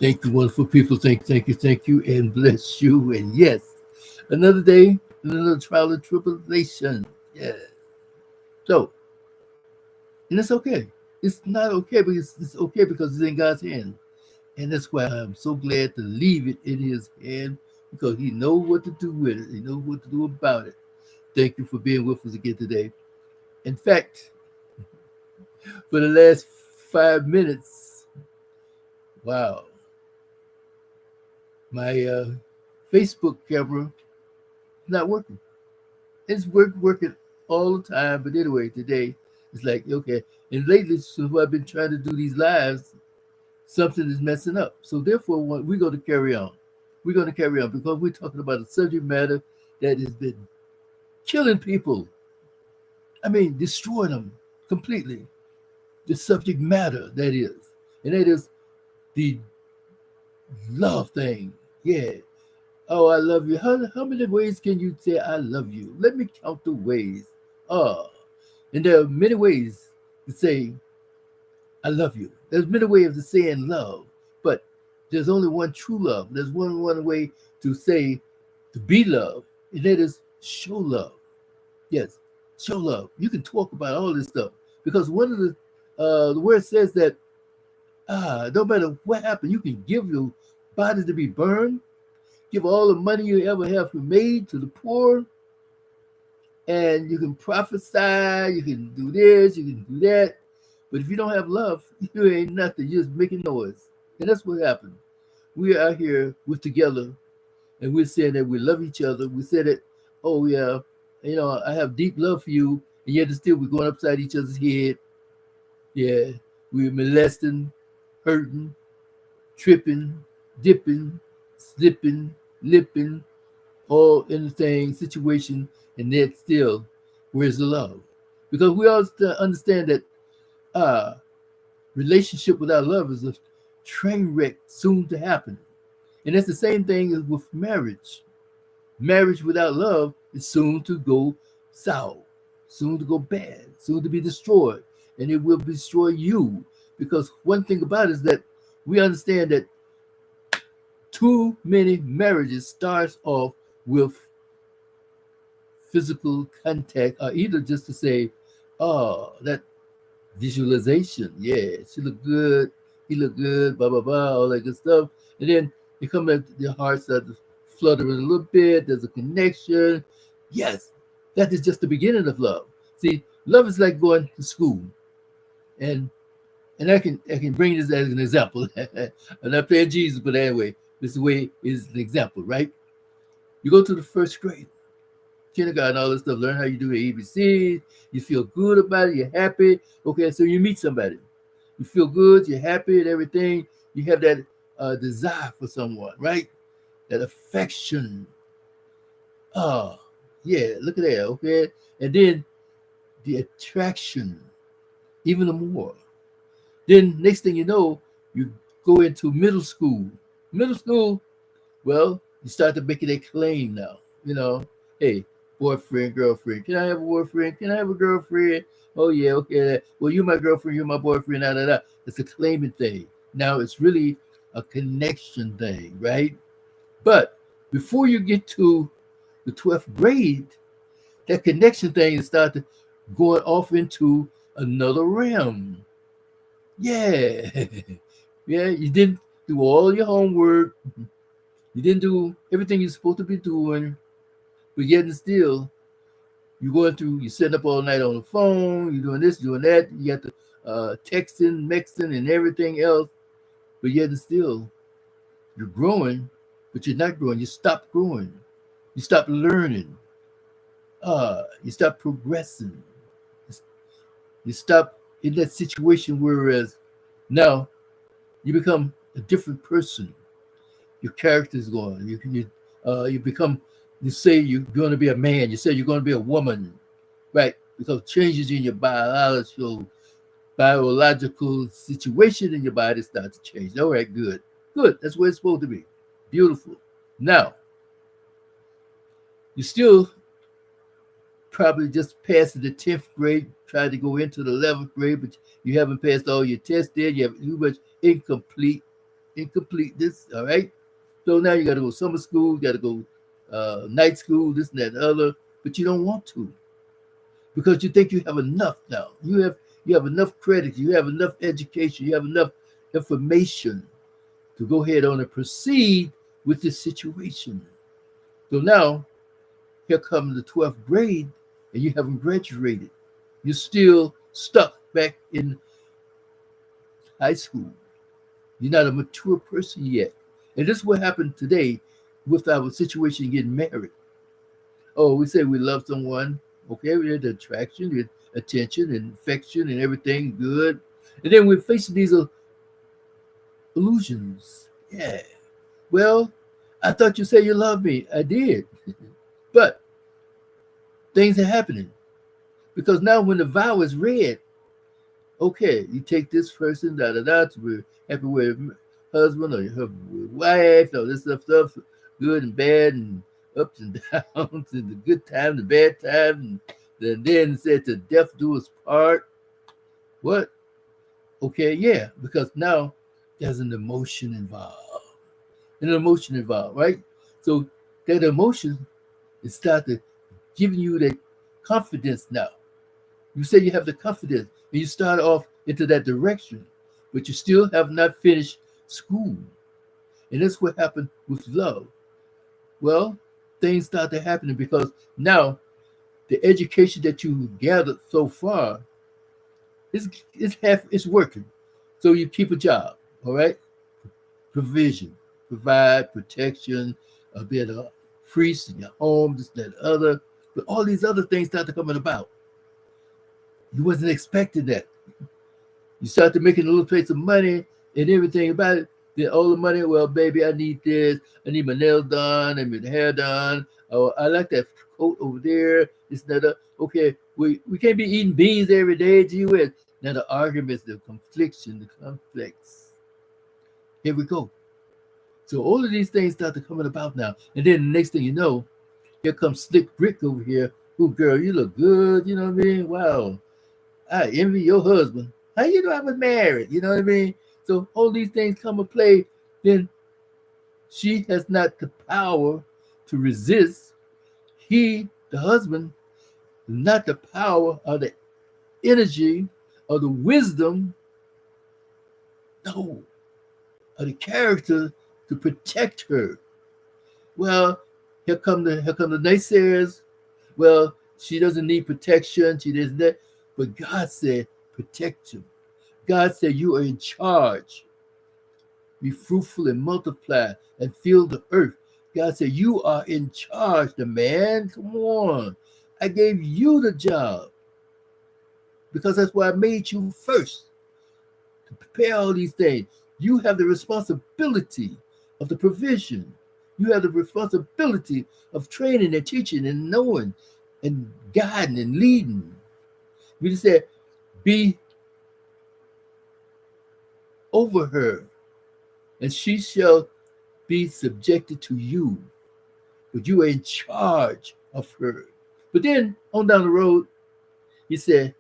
Thank you, wonderful people. Thank you, and bless you. And yes, another day, another trial and tribulation. Yeah. So, and it's okay. It's not okay, but it's okay because it's in God's hand. And that's why I'm so glad to leave it in his hand because he knows what to do with it. He knows what to do about it. Thank you for being with us again today. In fact, for the last 5 minutes, wow, my Facebook camera is not working. It's working all the time. But anyway, today it's like, okay. And lately, since I've been trying to do these lives, something is messing up. So therefore, we're going to carry on. We're going to carry on because we're talking about a subject matter that has been killing people. I mean, destroying them completely. The subject matter that is, and that is the love thing. Yeah. Oh, I love you. How many ways can you say I love you? Let me count the ways. Oh, and there are many ways to say I love you. There's many ways of saying love, but there's only one true love. There's one way to say to be loved, and that is show love. Yes, show love. You can talk about all this stuff because one of the word says that no matter what happened, you can give your body to be burned, give all the money you ever have made to the poor, and you can prophesy, you can do this, you can do that. But if you don't have love, you ain't nothing. You're just making noise. And that's what happened. We are here, we're together, and we're saying that we love each other. We said that, oh yeah, I have deep love for you, and yet still we're going upside each other's head. Yeah, we're molesting, hurting, tripping, dipping, slipping, lipping, all in the same situation, and yet still, where's the love? Because we all understand that uh, relationship without love is a train wreck soon to happen. And that's the same thing as with marriage. Marriage without love is soon to go sour, soon to go bad, soon to be destroyed. And it will destroy you. Because one thing about it is that we understand that too many marriages starts off with physical contact, or either just to say, oh, that visualization. Yeah, she look good, he look good, blah blah blah, all that good stuff. And then you come back, the heart starts fluttering a little bit. There's a connection. Yes, that is just the beginning of love. See, love is like going to school, and I can bring this as an example. I'm not playing Jesus, but anyway, this way is an example, right? You go to the first grade kindergarten, all this stuff, learn how you do your ABCs, you feel good about it, you're happy. Okay, so you meet somebody. You feel good, you're happy and everything. You have that desire for someone, right? That affection. Oh, yeah, look at that, okay? And then the attraction, even more. Then next thing you know, you go into middle school. Middle school, well, you start to make it a claim now. Hey, boyfriend, girlfriend. Can I have a boyfriend? Can I have a girlfriend? Oh yeah, okay. Well, you're my girlfriend. You're my boyfriend. Da da da. It's a claiming thing. Now it's really a connection thing, right? But before you get to the 12th grade, that connection thing is started going off into another realm. Yeah, yeah. You didn't do all your homework. You didn't do everything you're supposed to be doing, but yet and still, you're going through, you're sitting up all night on the phone, you're doing this, doing that, you got the texting, mixing, and everything else, but yet and still, you're growing, but you're not growing. You stop growing. You stop learning. You stop progressing. You stop in that situation, whereas now you become a different person. Your character is gone. You become. You say you're going to be a man. You say you're going to be a woman, right? Because changes in your biological situation in your body start to change. All right, good, good. That's where it's supposed to be. Beautiful. Now you still probably just passed the 10th grade, tried to go into the 11th grade, but you haven't passed all your tests there. You have too much incomplete. incompleteness. All right. So now you got to go summer school, you got to go night school, this and that, and other, but you don't want to because you think you have enough now. You have enough credit, you have enough education, you have enough information to go ahead on and proceed with this situation. So now here comes the 12th grade, and you haven't graduated. You're still stuck back in high school. You're not a mature person yet. And this is what happened today with our situation getting married. Oh, we say we love someone. Okay, we had the attraction, we had attention and affection and everything good. And then we're facing these illusions. Yeah. Well, I thought you said you loved me. I did. But things are happening. Because now when the vow is read, okay, you take this person, da da da, to be happy with husband or your wife, all this stuff, good and bad and ups and downs and the good time, the bad time, and then said to death do us part. What? Okay, yeah, because now there's an emotion involved, right? So that emotion is started giving you that confidence now. You say you have the confidence, and you start off into that direction, but you still have not finished school. And that's what happened with love. Well, things started happening because now the education that you gathered so far it's working. So you keep a job, all right? Provision, provide protection, a bit of freeze in your home, this, that, other. But all these other things started coming about. You wasn't expecting that. You started making a little place of money and everything about it. Then all the money, well, baby, I need this. I need my nails done. I need my hair done. Oh, I like that coat over there. This, that, okay, we can't be eating beans every day. Gee whiz. Now the arguments, the confliction, the conflicts. Here we go. So all of these things started coming about now. And then the next thing you know, here comes Slick Rick over here. Oh, girl, you look good. You know what I mean? Wow. I envy your husband. How you know I was married? You know what I mean? So all these things come to play. Then she has not the power to resist. He, the husband, not the power or the energy or the wisdom, no, or the character to protect her. Well, here come the naysayers. Well, she doesn't need protection. She doesn't that. But God said, protect him. God said, you are in charge. Be fruitful and multiply and fill the earth. God said, you are in charge, the man. Come on. I gave you the job because that's why I made you first to prepare all these things. You have the responsibility of the provision. You have the responsibility of training and teaching and knowing and guiding and leading. We just said, be over her, and she shall be subjected to you. But you are in charge of her. But then on down the road, he said,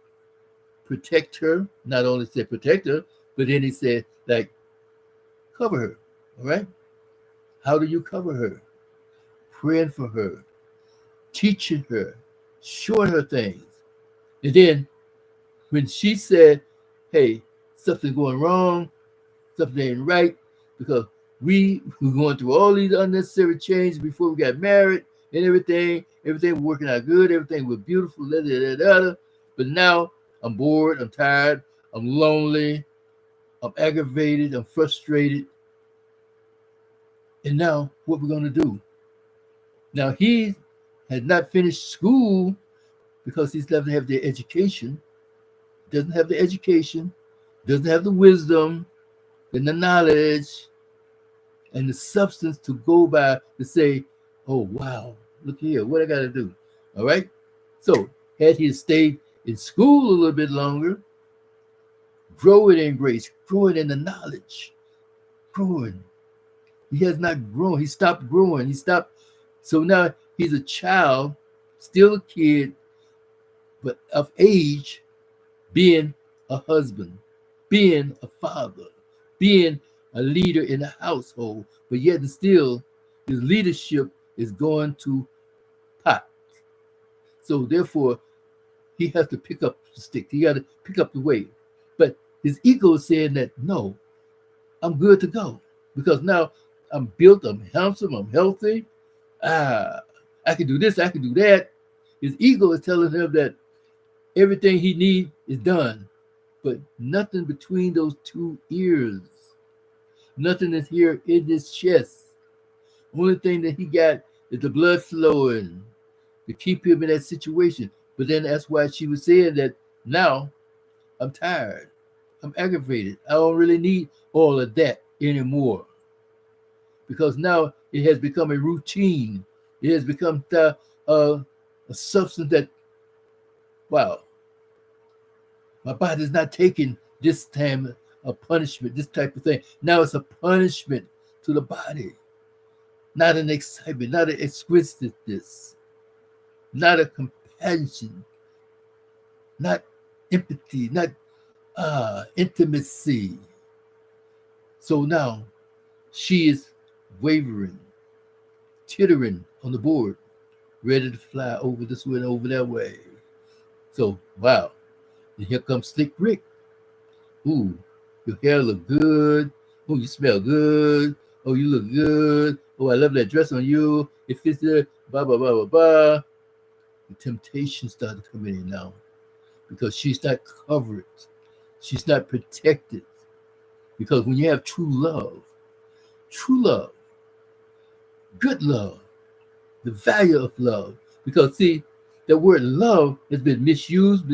protect her. Not only said protect her, but then he said, like, cover her. All right? How do you cover her? Praying for her, teaching her, showing her things. And then when she said, hey, something's going wrong, something ain't right, because we were going through all these unnecessary changes before we got married and everything was working out good, everything was beautiful, but now I'm bored, I'm tired, I'm lonely, I'm aggravated, I'm frustrated. And now what we're going to do? Now he had not finished school because he doesn't have the education, doesn't have the education, doesn't have the wisdom and the knowledge and the substance to go by to say, oh, wow, look here, what I got to do. All right. So had he stayed in school a little bit longer, growing in grace, growing in the knowledge, growing. He has not grown. He stopped growing. He stopped. So now he's a child, still a kid, but of age, being a husband, being a father, being a leader in the household, but yet and still his leadership is going to pot. So therefore, he has to pick up the stick. He got to pick up the weight. But his ego is saying that no, I'm good to go because now I'm built, I'm handsome, I'm healthy. I can do this, I can do that. His ego is telling him that everything he needs is done, but nothing between those two ears. Nothing is here in his chest. Only thing that he got is the blood flowing to keep him in that situation. But then that's why she was saying that now I'm tired. I'm aggravated. I don't really need all of that anymore. Because now it has become a routine. It has become a substance that, wow, my body's not taking this time a punishment, this type of thing. Now it's a punishment to the body, not an excitement, not an exquisiteness, not a compassion, not empathy, not intimacy. So now she is wavering, tittering on the board, ready to fly over this way and over that way. So, wow. And here comes Slick Rick. Ooh, your hair look good. Oh, you smell good. Oh, you look good. Oh, I love that dress on you. It fits there. Blah, blah, blah, blah, blah. The temptation started coming in now because she's not covered. She's not protected. Because when you have true love, good love, the value of love. Because see, the word love has been misused,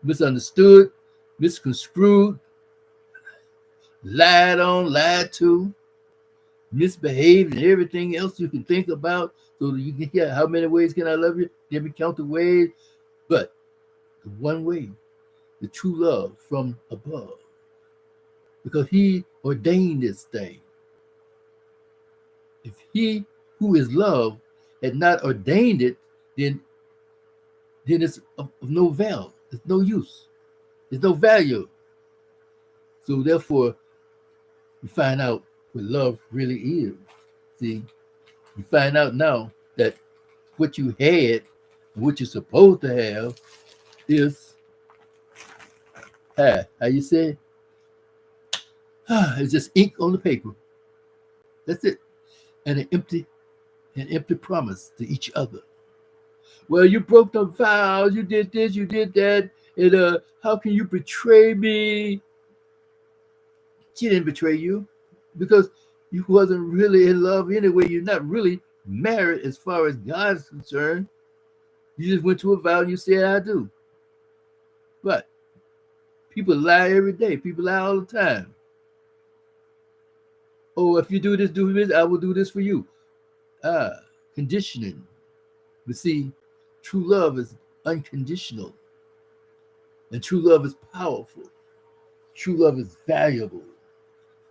misunderstood, misconstrued, lied on, lied to, misbehaved, and everything else you can think about. So that you can hear how many ways can I love you? Let me count the ways. But the one way, the true love from above. Because he ordained this thing. If he who is love had not ordained it, then it's of no value. It's no use. There's no value. So therefore, you find out what love really is. See, you find out now that what you had, what you're supposed to have, is how you say, it's just ink on the paper. That's it, and an empty promise to each other. Well, you broke the vows, you did this, you did that, and how can you betray me? She didn't betray you because you wasn't really in love anyway. You're not really married as far as God is concerned. You just went to a vow and you said, I do. But people lie every day. People lie all the time. Oh, if you do this, I will do this for you. Conditioning. But see, true love is unconditional. And true love is powerful. True love is valuable.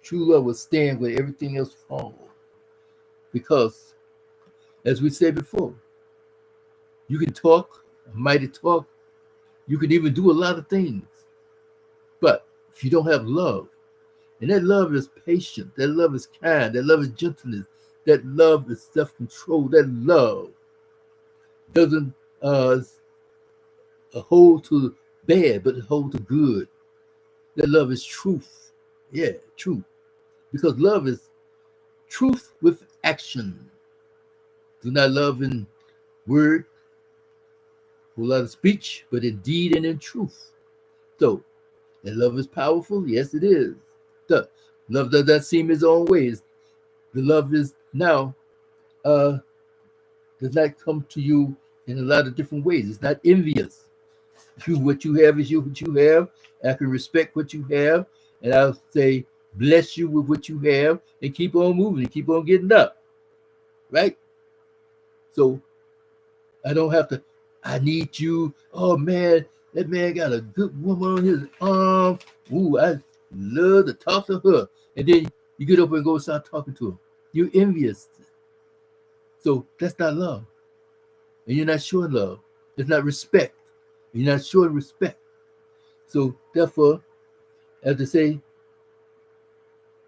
True love will stand where everything else falls. Because, as we said before, you can talk, a mighty talk. You can even do a lot of things. But if you don't have love, and that love is patient, that love is kind, that love is gentleness, that love is self-control, that love doesn't hold to bad, but hold to good. That love is truth. Yeah, truth. Because love is truth with action. Do not love in word, a lot of speech, but in deed and in truth. So, that love is powerful? Yes, it is. The love does not seem his own ways. The love is now does not come to you in a lot of different ways. It's not envious. What you have is what you have. I can respect what you have, and I'll say bless you with what you have, and keep on moving, and keep on getting up. Right? So I don't have to. I need you. Oh man, that man got a good woman on his arm. Ooh, I love to talk to her. And then you get up and go start talking to her. You're envious. So that's not love. And you're not showing love. It's not respect. You're not showing respect. So therefore, as they say,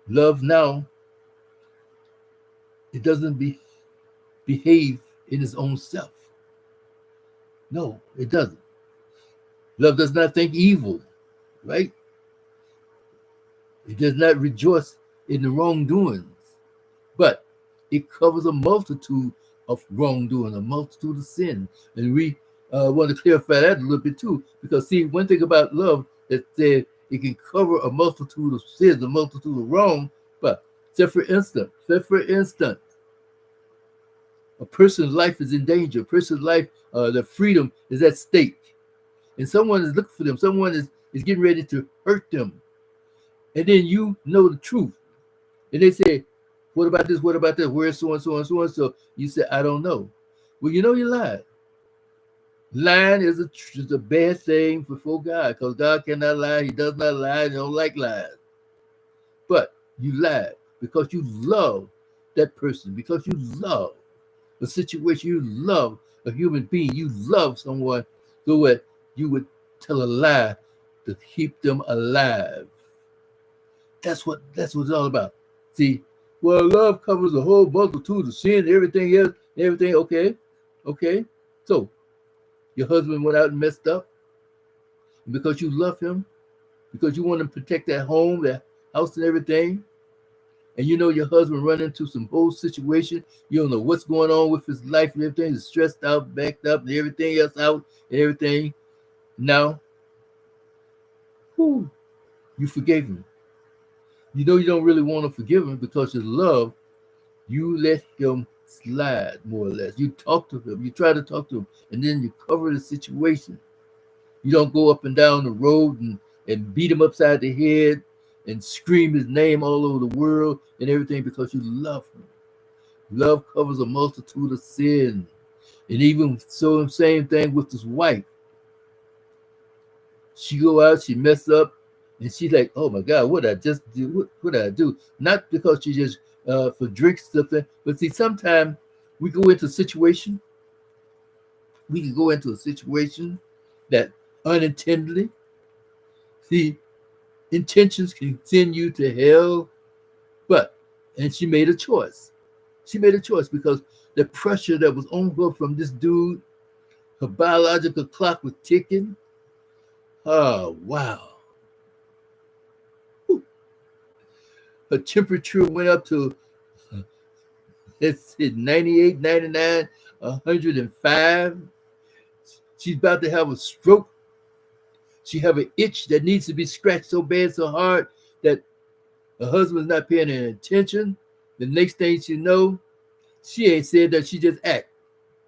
Love now, it doesn't behave in its own self. No, it doesn't. Love does not think evil, right? It does not rejoice in the wrongdoings, but it covers a multitude of wrongdoing, a multitude of sin. And we want to clarify that a little bit too, because see, one thing about love that said it can cover a multitude of sins, a multitude of wrong. But say for instance, a person's life is in danger. A person's life, their freedom is at stake, and someone is looking for them. Someone is getting ready to hurt them, and then you know the truth, and they say, "What about this? What about that? Where's so and so and so and so?" You say, "I don't know." Well, you know you lied. Lying is a bad thing before God, because God cannot lie. He does not lie. He don't like lies. But you lied because you love that person, because you love the situation, you love a human being, you love someone, so that you would tell a lie to keep them alive. That's what it's all about. See, well, love covers a whole multitude of sin, everything else, everything. Okay. So your husband went out and messed up, and because you love him, because you want to protect that home, that house, and everything, and you know your husband run into some whole situation, you don't know what's going on with his life and everything, he's stressed out, backed up, and everything else out, and everything. Now, whew, you forgave him. You know you don't really want to forgive him because you love. You let him slide, more or less. You talk to him, you try to talk to him, and then you cover the situation. You don't go up and down the road and beat him upside the head and scream his name all over the world and everything, because you love him. Love covers a multitude of sin. And even so, same thing with his wife. She go out, she mess up, and she's like, "Oh my God, what did I just do? What did I do?" Not because she just for drinks something, but see, sometimes we go into a situation. We can go into a situation that unintentionally, see, intentions can send you to hell. And she made a choice. She made a choice because the pressure that was on her from this dude, her biological clock was ticking. Oh, wow. Her temperature went up to, let's see, 98, 99, 105. She's about to have a stroke. She have an itch that needs to be scratched so bad, so hard, that her husband's not paying any attention. The next thing she know, she ain't said that, she just act.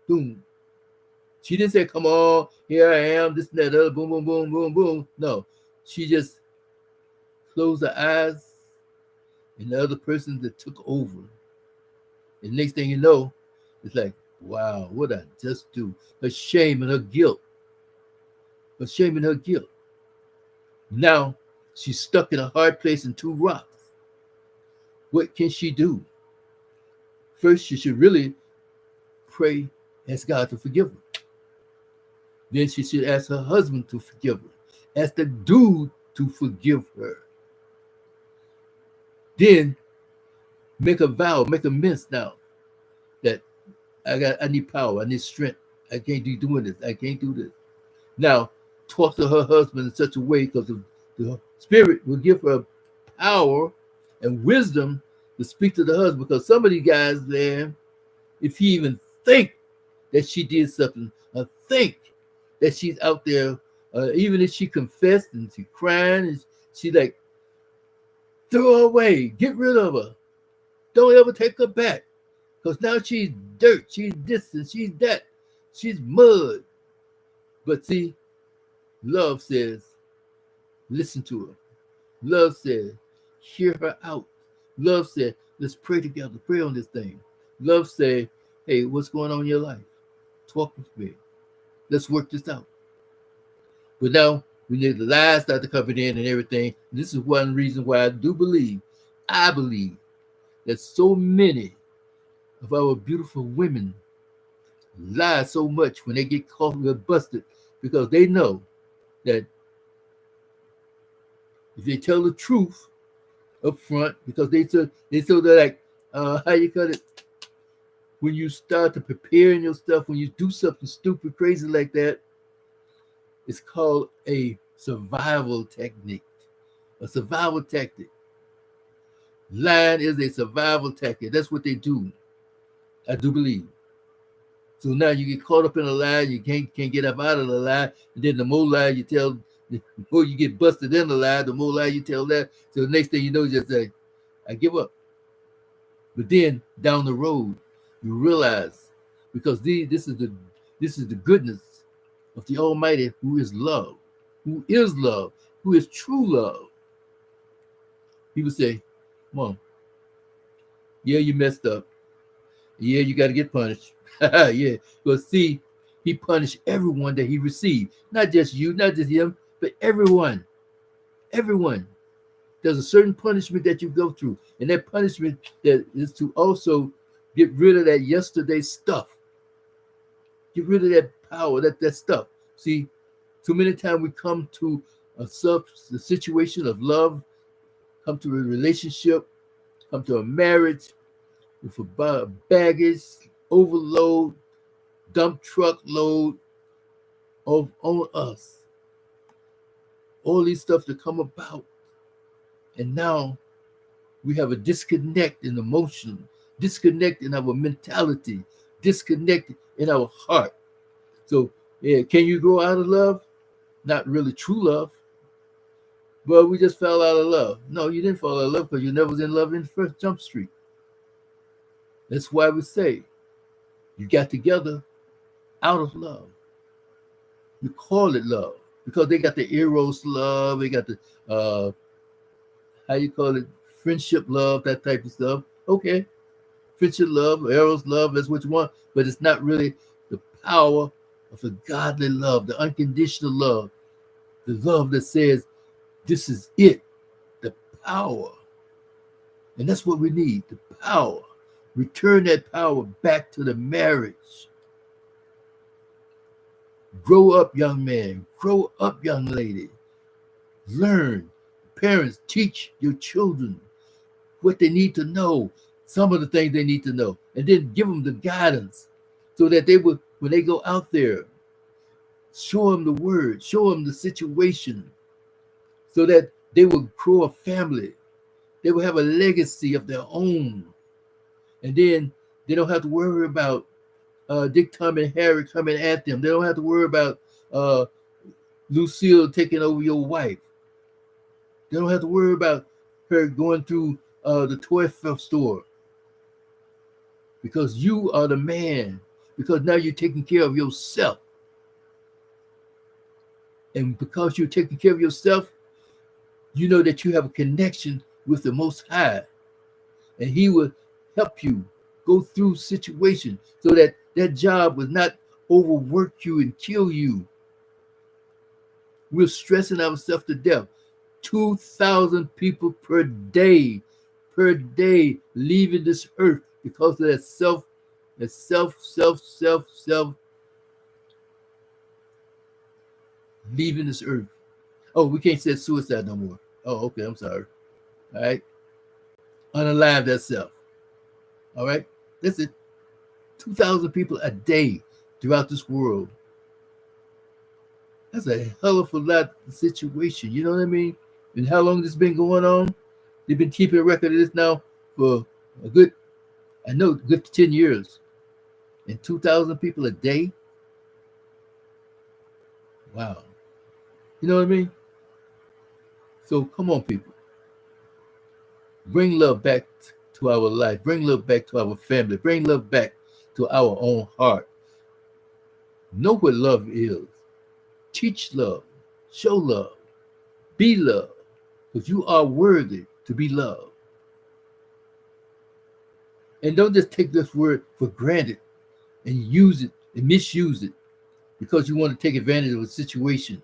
Boom. She didn't say, "Come on, here I am, this and that, other, boom, boom, boom, boom, boom." No, she just closed her eyes, and the other person that took over. And next thing you know, it's like, wow, what I just do? Her shame and her guilt. Her shame and her guilt. Now she's stuck in a hard place in two rocks. What can she do? First, she should really pray, ask God to forgive her. Then she should ask her husband to forgive her. Ask the dude to forgive her. Then make a vow, make a mince now that I need power, I need strength. I can't be doing this. I can't do this. Now talk to her husband in such a way, because the spirit will give her power and wisdom to speak to the husband. Because some of these guys, man, if he even think that she did something, or think that she's out there, even if she confessed and she crying and she like, throw her away, get rid of her, don't ever take her back, because now she's dirt, she's this and she's that, she's mud. But see, love says, listen to her. Love says, hear her out. Love said, let's pray together, pray on this thing. Love said, hey, what's going on in your life? Talk with me. Let's work this out. But now we need the lies start to come in and everything. This is one reason why I believe that so many of our beautiful women lie so much when they get caught and get busted, because they know that if they tell the truth, up front because they're like how you call it, when you start to preparing your stuff, when you do something stupid, crazy like that, it's called a survival technique. A survival tactic. Lying is a survival tactic. That's what they do. I do believe. So now you get caught up in a lie, you can't get up out of the lie, and then the more lie you tell, the more you get busted in the lie, the more lie you tell that. So the next thing you know, you just say, I give up. But then down the road, you realize because this is the goodness of the Almighty who is love, who is true love. People say, Mom, yeah, you messed up. Yeah, you got to get punished. Yeah, but see, he punished everyone that he received. Not just you, not just him, but everyone. Everyone. There's a certain punishment that you go through. And that punishment that is to also get rid of that yesterday stuff. Get rid of that power, that stuff. See, too many times we come to the situation of love, come to a relationship, come to a marriage with a baggage, overload, dump truck load on us. All these stuff to come about. And now we have a disconnect in emotion, disconnect in our mentality, disconnect in our heart. So, yeah, can you grow out of love? Not really true love. Well, we just fell out of love. No, you didn't fall out of love because you never was in love in the first jump street. That's why we say you got together out of love. You call it love because they got the eros love, they got the how you call it, friendship love, that type of stuff. Okay, friendship love, eros love, that's what you want, but it's not really the power of a godly love, the unconditional love, the love that says, this is it, the power. And that's what we need, the power. Return that power back to the marriage. Grow up, young man. Grow up, young lady. Learn. Parents, teach your children what they need to know, some of the things they need to know, and then give them the guidance so that they will, when they go out there, show them the word, show them the situation, so that they will grow a family. They will have a legacy of their own. And then they don't have to worry about Dick, Tom, and Harry coming at them. They don't have to worry about Lucille taking over your wife. They don't have to worry about her going through the toy store. Because you are the man. Because now you're taking care of yourself. And because you're taking care of yourself, you know that you have a connection with the Most High. And he will help you go through situations so that that job will not overwork you and kill you. We're stressing ourselves to death. 2,000 people per day leaving this earth because of that self leaving this earth. Oh, we can't say suicide no more. Oh, okay, I'm sorry. All right. Unalive that self. All right. That's it. 2,000 people a day throughout this world. That's a hell of a lot of situation. You know what I mean? And how long this been going on? They've been keeping a record of this now for a good 10 years. And 2,000 people a day? Wow. You know what I mean? So come on, people. Bring love back to our life. Bring love back to our family. Bring love back to our own heart. Know what love is. Teach love. Show love. Be love. Because you are worthy to be loved. And don't just take this word for granted and use it and misuse it because you want to take advantage of a situation.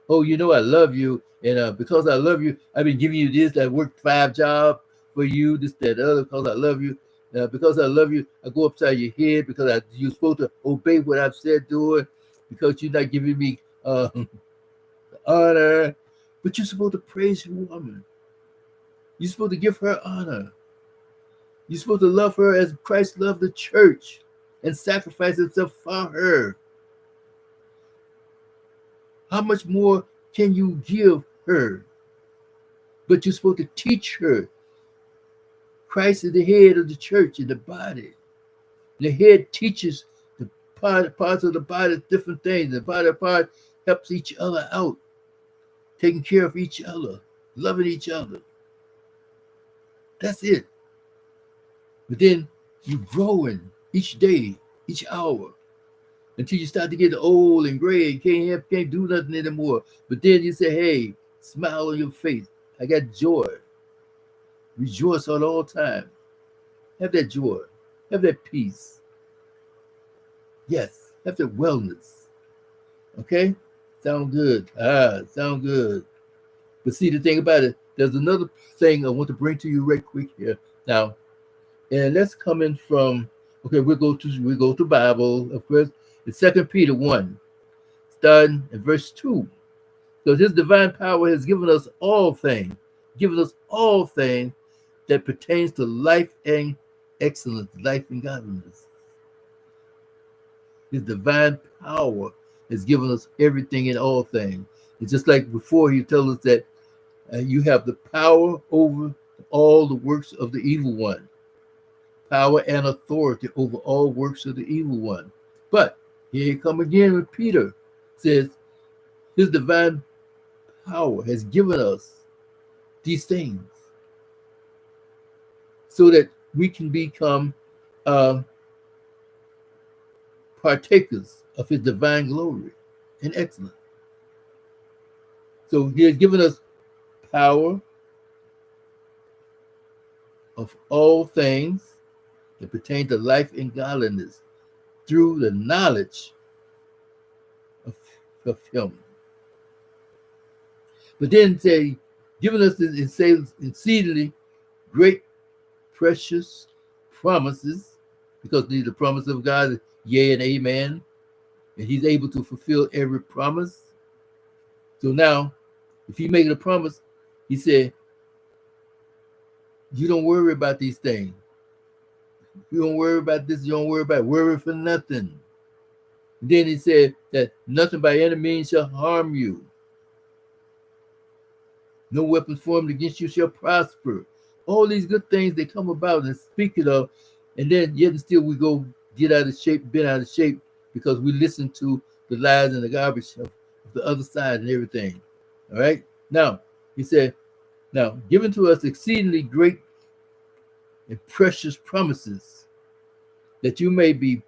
Oh, you know I love you, and because I love you, I've been giving you this. I worked 5 jobs for you, this, that, other, because I love you. Because I love you, I go upside your head because you're supposed to obey what I've said, do it, because you're not giving me honor. But you're supposed to praise your woman. You're supposed to give her honor. You're supposed to love her as Christ loved the church and sacrifice himself for her. How much more can you give her? But you're supposed to teach her. Christ is the head of the church and the body. The head teaches the parts of the body different things. The body part helps each other out, taking care of each other, loving each other. That's it. But then you're growing each day, each hour, until you start to get old and gray and can't do nothing anymore. But then you say, hey, smile on your face. I got joy. Rejoice at all times. Have that joy. Have that peace. Yes, have that wellness. Okay? Sound good. Sound good. But see, the thing about it, there's another thing I want to bring to you right quick here. Now, and that's coming from, okay, we go to Bible, of course. It's 2 Peter 1, starting at verse 2. Because his divine power has given us all things that pertains to life and excellence, life and godliness. His divine power has given us everything and all things. It's just like before he tells us that you have the power over all the works of the evil one. Power and authority over all works of the evil one. But here you come again with Peter. Says his divine power has given us these things so that we can become partakers of his divine glory and excellence. So he has given us power of all things that pertain to life and godliness through the knowledge of him. But then say, giving us this exceedingly great, precious promises, because these are the promises of God, yea and amen, and he's able to fulfill every promise. So now, if he made a promise, he said, you don't worry about these things. You don't worry about this, you don't worry for nothing. Then he said that nothing by any means shall harm you. No weapon formed against you shall prosper. All these good things they come about and speak it of, and then yet and still we go get out of shape, bent out of shape, because we listen to the lies and the garbage of the other side and everything. All right? Now, he said, now, given to us exceedingly great and precious promises, that you may be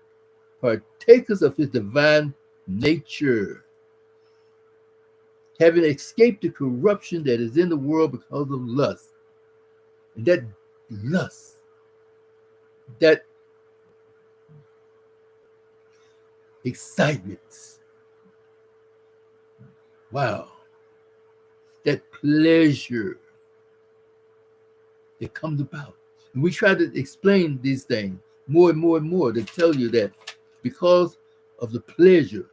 partakers of his divine nature, having escaped the corruption that is in the world because of lust. And that lust, that excitement, wow, that pleasure that comes about. And we try to explain these things more and more and more to tell you that because of the pleasure,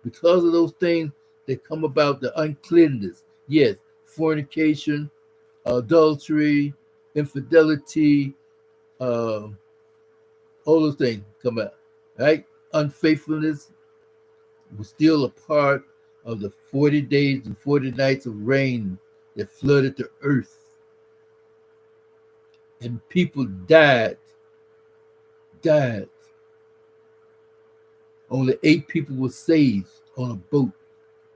because of those things that come about, the uncleanness, yes, fornication, adultery, infidelity, all those things come out, right? Unfaithfulness was still a part of the 40 days and 40 nights of rain that flooded the earth. And people died. Only 8 people were saved on a boat.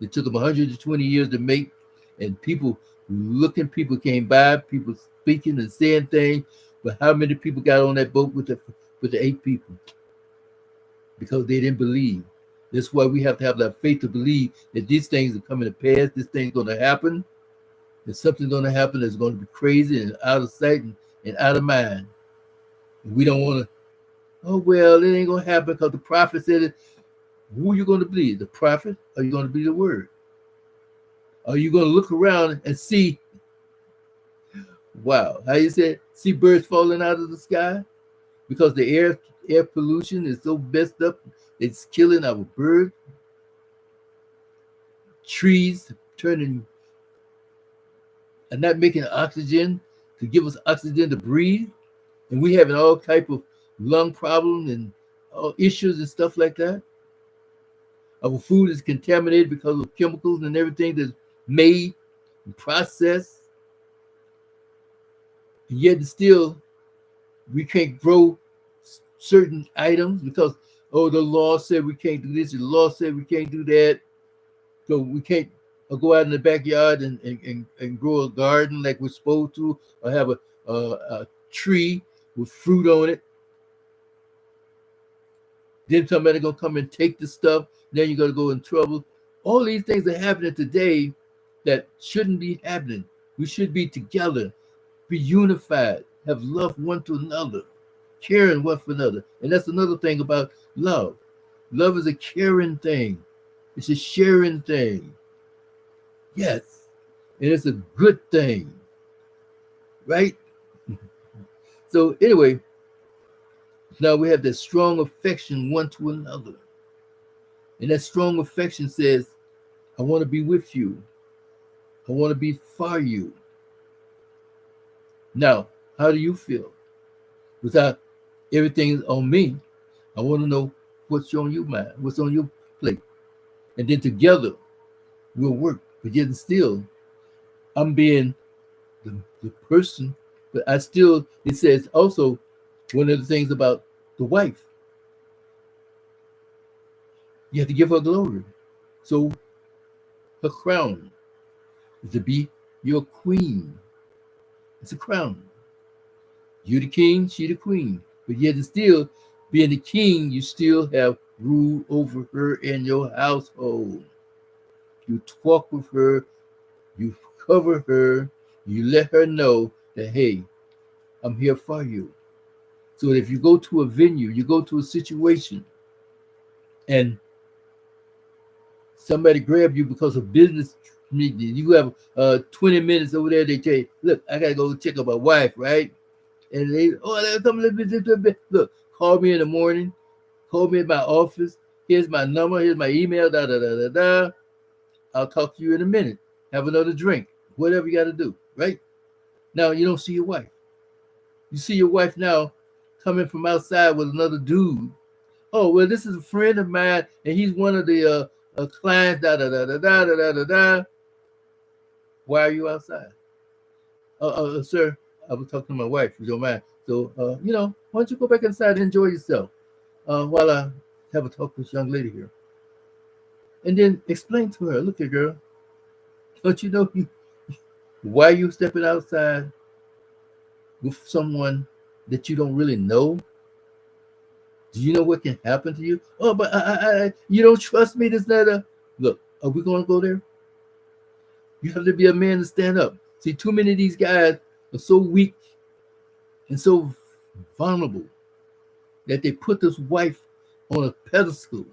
It took them 120 years to make, and people came by, people speaking and saying things, but how many people got on that boat with the 8 people? Because they didn't believe. That's why we have to have that faith to believe that these things are coming to pass, this thing's going to happen, that something's going to happen that's going to be crazy and out of sight and out of mind. And we don't want to, oh, well, it ain't going to happen because the prophet said it. Who are you going to believe? The prophet? Or are you going to believe the word? Are you going to look around and see, wow, how you said, see birds falling out of the sky? Because the air pollution is so messed up, it's killing our birds. Trees turning and not making oxygen to give us oxygen to breathe, and we having all type of lung problems and issues and stuff like that. Our food is contaminated because of chemicals and everything that's made and processed, and yet still we can't grow certain items because the law said we can't do this, the law said we can't do that, so we can't go out in the backyard and grow a garden like we're supposed to, or have a tree with fruit on it. Then somebody gonna come and take the stuff. Then you're gonna go in trouble. All these things are happening today that shouldn't be happening. We should be together, be unified, have love one to another, caring one for another. And that's another thing about love. Love is a caring thing. It's a sharing thing. Yes. And it's a good thing. Right? So anyway, now we have that strong affection one to another. And that strong affection says, I want to be with you. I want to be for you. Now, how do you feel? Without everything on me, I want to know what's on your mind, what's on your plate. And then together we'll work. But yet still, I'm being the person, but I still, it says also, one of the things about the wife, you have to give her glory. So her crown is to be your queen. It's a crown. You the king, she the queen. But yet still, being the king, you still have rule over her in your household. You talk with her, you cover her, you let her know that, hey, I'm here for you. So if you go to a venue, you go to a situation, and somebody grab you because of business meeting, you have 20 minutes over there, they say, look, I got to go check on my wife, right? And they, come a little bit. Look, call me in the morning, call me at my office. Here's my number, here's my email, da da da da da. I'll talk to you in a minute. Have another drink, whatever you got to do, right? Now you don't see your wife. You see your wife now coming from outside with another dude. Oh, well, this is a friend of mine, and he's one of the clients, da da da da da da da da da. Why are you outside? Sir, I was talking to my wife, if you don't mind. So, why don't you go back inside and enjoy yourself while I have a talk with this young lady here. And then explain to her, look here, girl, don't you know why you stepping outside with someone that you don't really know? Do you know what can happen to you? Oh, but you don't trust me, this, that. Look, are we going to go there? You have to be a man to stand up. See, too many of these guys are so weak and so vulnerable that they put this wife on a pedestal.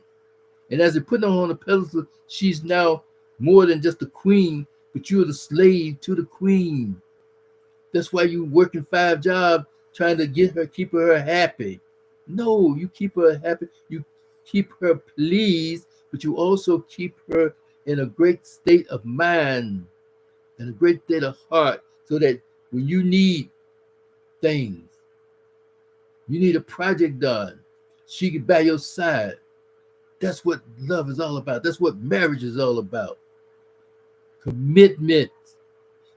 And as they put her on a pedestal, she's now more than just a queen, but you're the slave to the queen. That's why you working 5 jobs trying to keep her happy. No, you keep her happy. You keep her pleased, but you also keep her in a great state of mind and a great state of heart, so that when you need things, you need a project done, she can by your side. That's what love is all about. That's what marriage is all about. Commitment.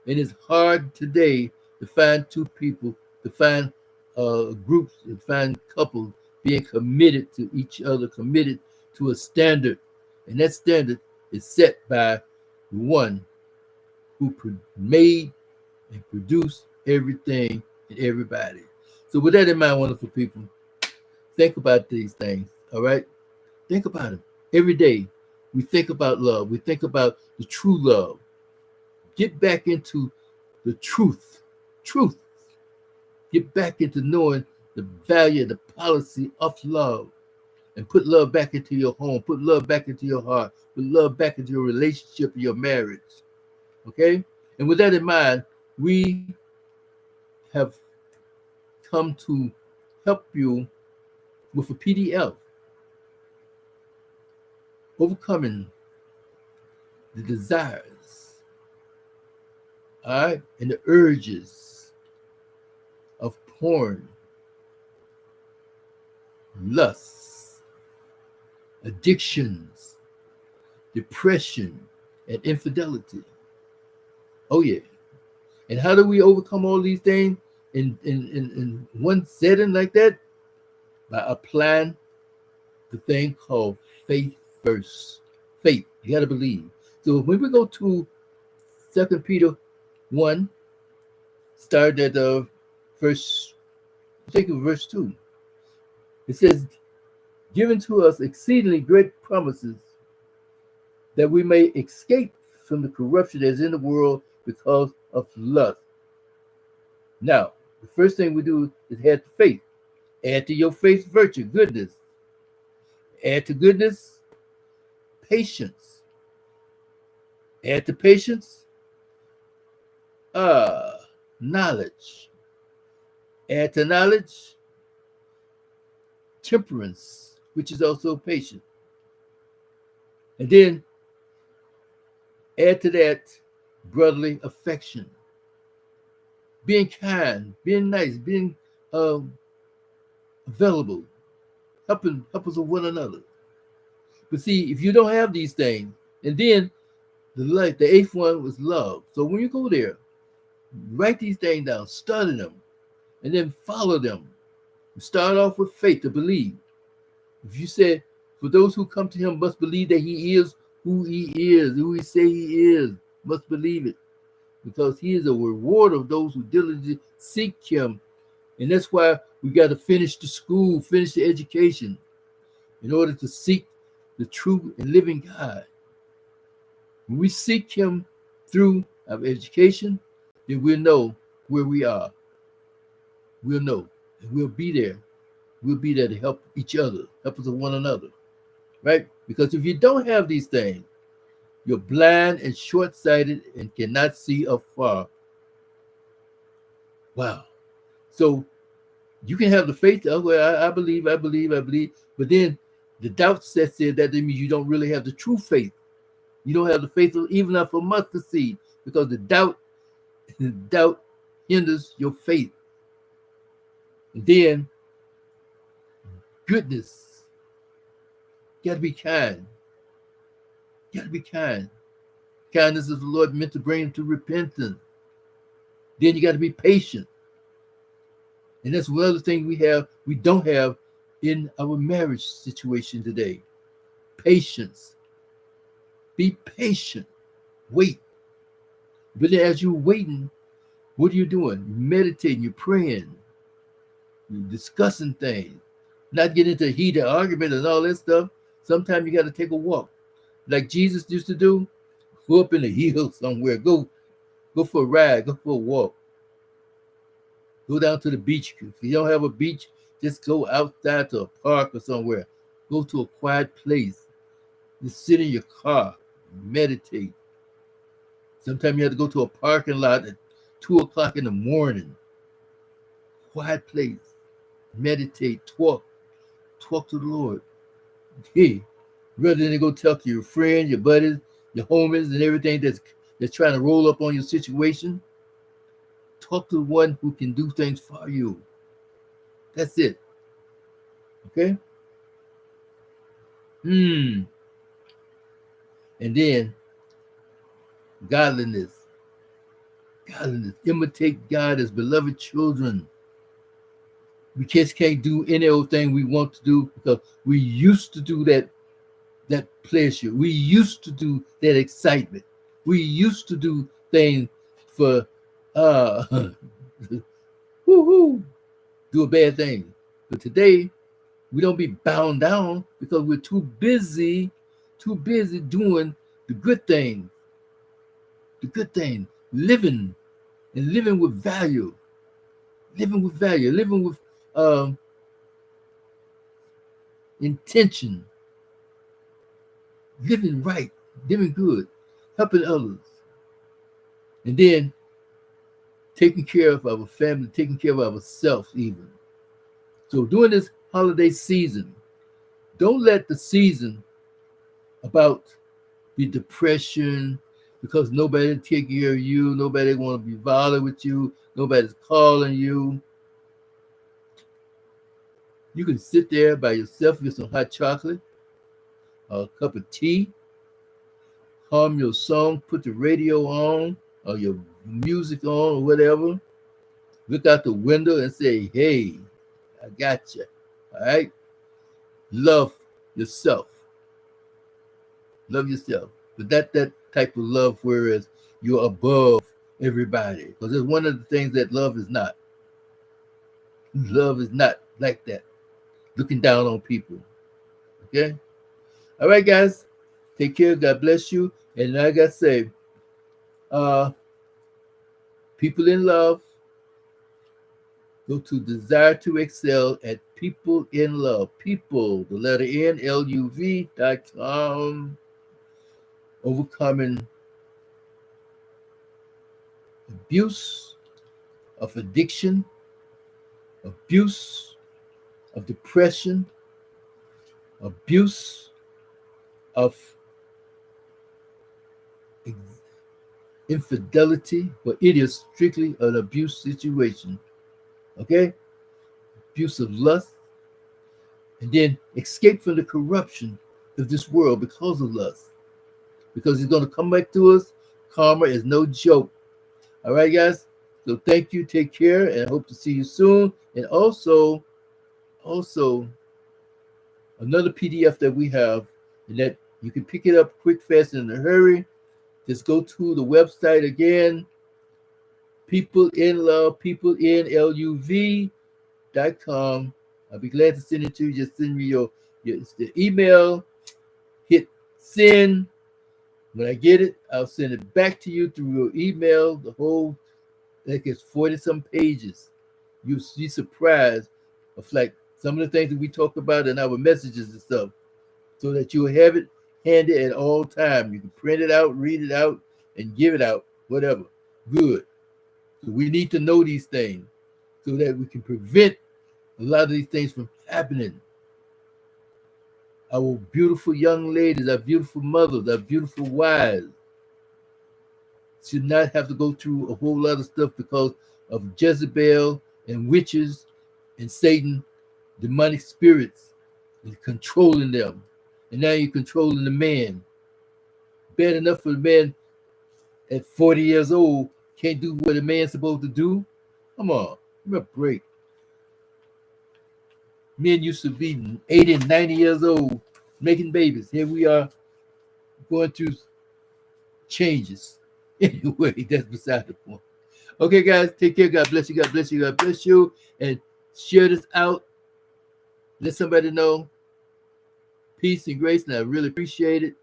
And it's hard today to find two people, to find groups, to find couples being committed to each other, committed to a standard. And that standard is set by the one who made and produced everything and everybody. So with that in mind, wonderful people, think about these things, all right? Think about it. Every day, we think about love. We think about the true love. Get back into the truth. Truth. Get back into knowing the value, the policy of love. And put love back into your home. Put love back into your heart. Put love back into your relationship, your marriage. Okay? And with that in mind, we have come to help you with a PDF, overcoming the desires, all right, and the urges of porn, lusts, addictions, depression, and infidelity. Oh yeah. And how do we overcome all these things in one setting like that? By applying the thing called faith first. Faith. You got to believe. So when we go to 2 Peter 1, start at verse, I think of verse 2. It says, given to us exceedingly great promises that we may escape from the corruption that is in the world because of lust. Now, the first thing we do is add to faith. Add to your faith virtue, goodness. Add to goodness, patience. Add to patience, knowledge. Add to knowledge, temperance, which is also patient. And then add to that brotherly affection, being kind, being nice, being available, helping us with one another. But see, if you don't have these things, and then the eighth one was love. So when you go there, write these things down, study them, and then follow them. Start off with faith to believe. If you said, for those who come to him must believe that he is who he say he is, must believe it. Because he is a reward of those who diligently seek him. And that's why we got to finish the school, finish the education, in order to seek the true and living God. When we seek him through our education, then we'll know where we are. We'll know, and we'll be there. We'll be there to help each other, help us with one another, right? Because if you don't have these things, you're blind and short-sighted and cannot see afar. Wow. So you can have the faith, well, I believe, but then the doubt sets in. That means you don't really have the true faith. You don't have the faith even of a mustard seed, because the doubt hinders your faith. And then goodness. You gotta be kind. You gotta be kind. Kindness is the Lord meant to bring him to repentance. Then you got to be patient. And that's one other thing we don't have in our marriage situation today. Patience. Be patient. Wait. But then as you're waiting, what are you doing? You're meditating, you're praying, you're discussing things, not getting into heated argument and all that stuff. Sometimes you got to take a walk. Like Jesus used to do, go up in the hills somewhere, go for a ride, go for a walk. Go down to the beach. If you don't have a beach, just go outside to a park or somewhere. Go to a quiet place. Just sit in your car, meditate. Sometimes you have to go to a parking lot at 2 o'clock in the morning. Quiet place. Meditate, talk to the Lord. Hey, rather than go talk to your friends, your buddies, your homies, and everything that's trying to roll up on your situation. Talk to the one who can do things for you. That's it. Okay? And then godliness. Imitate God as beloved children. We just can't do any old thing we want to do, because we used to do that pleasure. We used to do that excitement. We used to do things for do a bad thing. But today we don't be bound down, because we're too busy doing the good thing, living with value, living with intention, living right, living good, helping others, and then taking care of our family, taking care of ourselves even. So during this holiday season, don't let the season about be depression, because nobody take care of you, nobody want to be bothered with you, nobody's calling you. You can sit there by yourself, get some hot chocolate, a cup of tea, hum your song, put the radio on or your music on or whatever. Look out the window and say, hey, I got you. All right? Love yourself. Love yourself. But that type of love whereas you're above everybody. Because it's one of the things that love is not. Love is not like that. Looking down on people. Okay? All right, guys. Take care. God bless you. And like I say, people in love, go to Desire to Excel at People in Love. People, the letter N, LUV.com. Overcoming abuse of addiction, abuse of depression, abuse of infidelity, but it is strictly an abuse situation. Okay? Abuse of lust, and then escape from the corruption of this world because of lust. Because it's going to come back to us. Karma is no joke. All right, guys? So thank you. Take care, and I hope to see you soon. And also, another PDF that we have, and that you can pick it up quick, fast, and in a hurry. Just go to the website again, People in Love, peopleinluv.com. I'll be glad to send it to you. Just send me your the email, hit send. When I get it, I'll send it back to you through your email. The whole, like it's 40-some pages. You'll be surprised of like some of the things that we talk about in our messages and stuff, so that you'll have it handy at all time. You can print it out, read it out, and give it out, whatever. Good. So we need to know these things so that we can prevent a lot of these things from happening. Our beautiful young ladies, our beautiful mothers, our beautiful wives should not have to go through a whole lot of stuff because of Jezebel and witches and Satan, demonic spirits, and controlling them. And now you're controlling the man. Bad enough for the man at 40 years old can't do what a man's supposed to do. Come on, give me a break. Men used to be 80 and 90 years old making babies. Here we are going through changes. Anyway, that's beside the point. Okay, guys, take care. God bless you. God bless you. God bless you. And share this out. Let somebody know. Peace and grace. And I really appreciate it.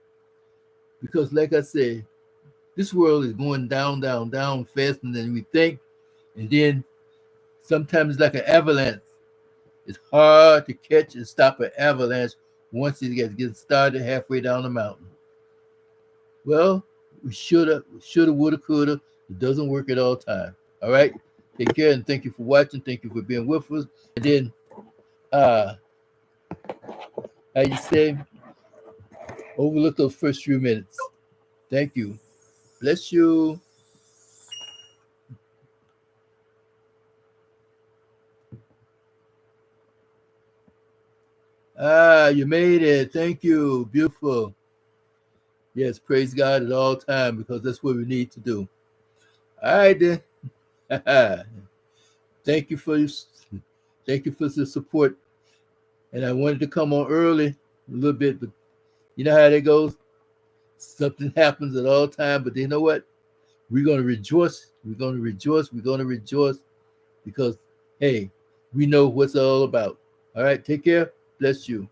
Because like I said, this world is going down, down, down faster than we think. And then sometimes it's like an avalanche. It's hard to catch and stop an avalanche once it gets started halfway down the mountain. Well, we shoulda, woulda, coulda. It doesn't work at all time. All right? Take care and thank you for watching. Thank you for being with us. And then, how you say, overlook those first few minutes. Thank you. Bless you. You made it. Thank you. Beautiful. Yes, praise God at all time because that's what we need to do. All right then. Thank you for the support. And I wanted to come on early a little bit, but you know how that goes. Something happens at all time, but you know what? We're going to rejoice. We're going to rejoice. We're going to rejoice because, hey, we know what's all about. All right, take care. Bless you.